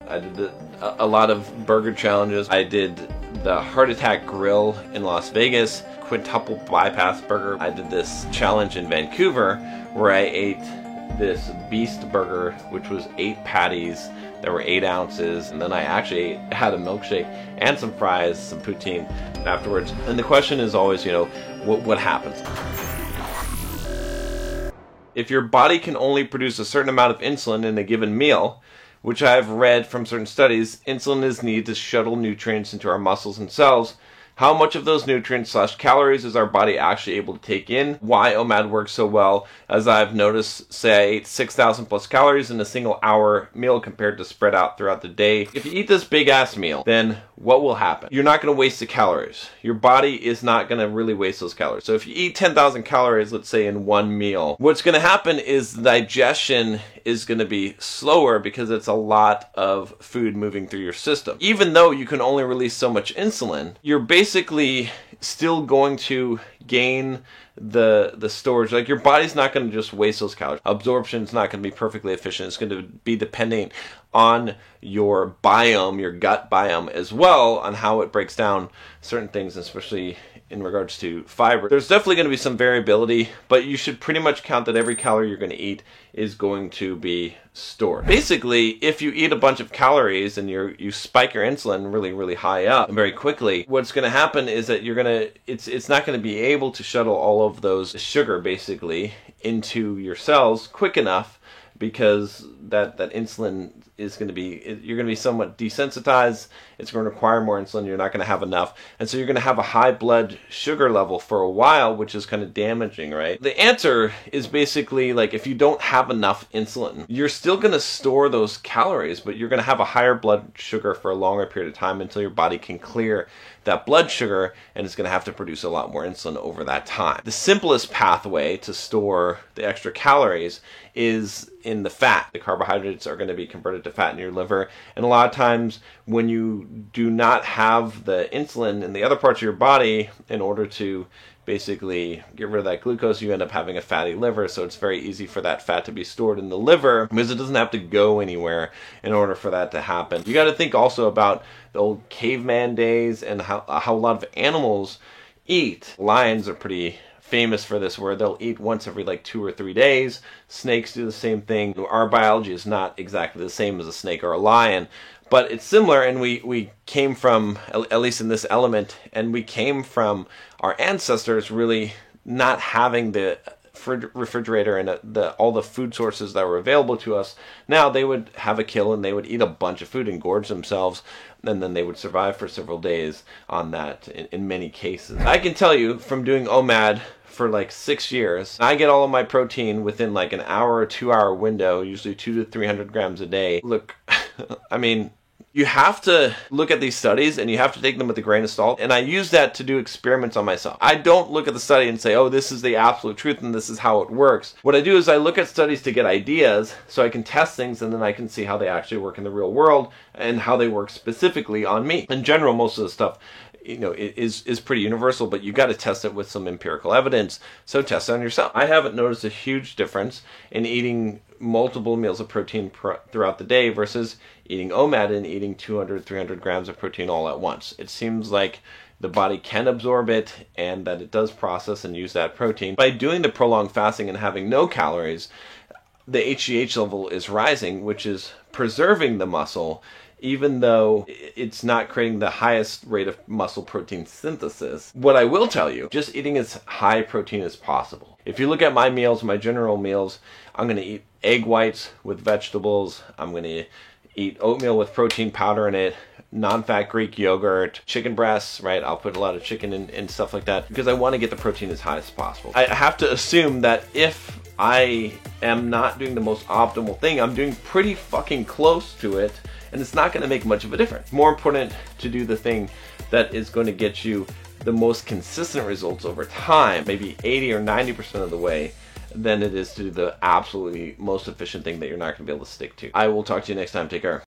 I did a lot of burger challenges. I did the Heart Attack Grill in Las Vegas, quintuple bypass burger. I did this challenge in Vancouver where I ate this beast burger, which was 8 patties that were 8 ounces, and then I actually had a milkshake and some fries, some poutine afterwards. And the question is always, you know, what happens? If your body can only produce a certain amount of insulin in a given meal, which I've read from certain studies, insulin is needed to shuttle nutrients into our muscles and cells. How much of those nutrients / calories is our body actually able to take in? Why OMAD works so well, as I've noticed, say I ate 6,000 plus calories in a single hour meal compared to spread out throughout the day. If you eat this big ass meal, then what will happen? You're not going to waste the calories. Your body is not going to really waste those calories. So if you eat 10,000 calories, let's say in one meal, what's going to happen is digestion is going to be slower because it's a lot of food moving through your system. Even though you can only release so much insulin, you're basically still going to gain the storage. Like, your body's not going to just waste those calories. Absorption's not going to be perfectly efficient. It's going to be depending on your biome, your gut biome as well, on how it breaks down certain things, especially in regards to fiber. There's definitely going to be some variability, but you should pretty much count that every calorie you're going to eat is going to be stored. Basically, if you eat a bunch of calories and you spike your insulin really high up very quickly, what's going to happen is that it's not going to be able to shuttle all of those sugar basically into your cells quick enough, because that insulin is going to be, you're going to be somewhat desensitized. It's going to require more insulin. You're not going to have enough. And so you're going to have a high blood sugar level for a while, which is kind of damaging, right? The answer is basically, like, if you don't have enough insulin, you're still going to store those calories, but you're going to have a higher blood sugar for a longer period of time until your body can clear that blood sugar, and it's going to have to produce a lot more insulin over that time. The simplest pathway to store the extra calories is in the fat. The carbohydrates are going to be converted to fat in your liver, and a lot of times when you do not have the insulin in the other parts of your body in order to basically get rid of that glucose, you end up having a fatty liver. So it's very easy for that fat to be stored in the liver because it doesn't have to go anywhere in order for that to happen. You got to think also about the old caveman days and how a lot of animals eat. Lions are pretty famous for this, where they'll eat once every like 2 or 3 days. Snakes do the same thing. Our biology is not exactly the same as a snake or a lion, but it's similar, and we came from, at least in this element, and we came from our ancestors really not having the refrigerator and all the food sources that were available to us. Now they would have a kill and they would eat a bunch of food and gorge themselves, and then they would survive for several days on that in many cases. I can tell you from doing OMAD for like 6 years, I get all of my protein within like an hour or 2 hour window, usually 200 to 300 grams a day. Look, I mean, you have to look at these studies and you have to take them with a grain of salt. And I use that to do experiments on myself. I don't look at the study and say, oh, this is the absolute truth and this is how it works. What I do is I look at studies to get ideas so I can test things, and then I can see how they actually work in the real world and how they work specifically on me. In general, most of the stuff, you know, is pretty universal, but you got to test it with some empirical evidence. So test it on yourself. I haven't noticed a huge difference in eating multiple meals of protein throughout the day versus eating OMAD and eating 200, 300 grams of protein all at once. It seems like the body can absorb it and that it does process and use that protein. By doing the prolonged fasting and having no calories, the HGH level is rising, which is preserving the muscle, even though it's not creating the highest rate of muscle protein synthesis. What I will tell you, just eating as high protein as possible. If you look at my meals, my general meals, I'm going to eat egg whites with vegetables. I'm going to eat oatmeal with protein powder in it, non-fat Greek yogurt, chicken breasts, right? I'll put a lot of chicken in and stuff like that because I want to get the protein as high as possible. I have to assume that if I am not doing the most optimal thing, I'm doing pretty fucking close to it, and it's not going to make much of a difference. More important to do the thing that is going to get you the most consistent results over time, maybe 80 or 90% of the way, than it is to do the absolutely most efficient thing that you're not going to be able to stick to. I will talk to you next time. Take care.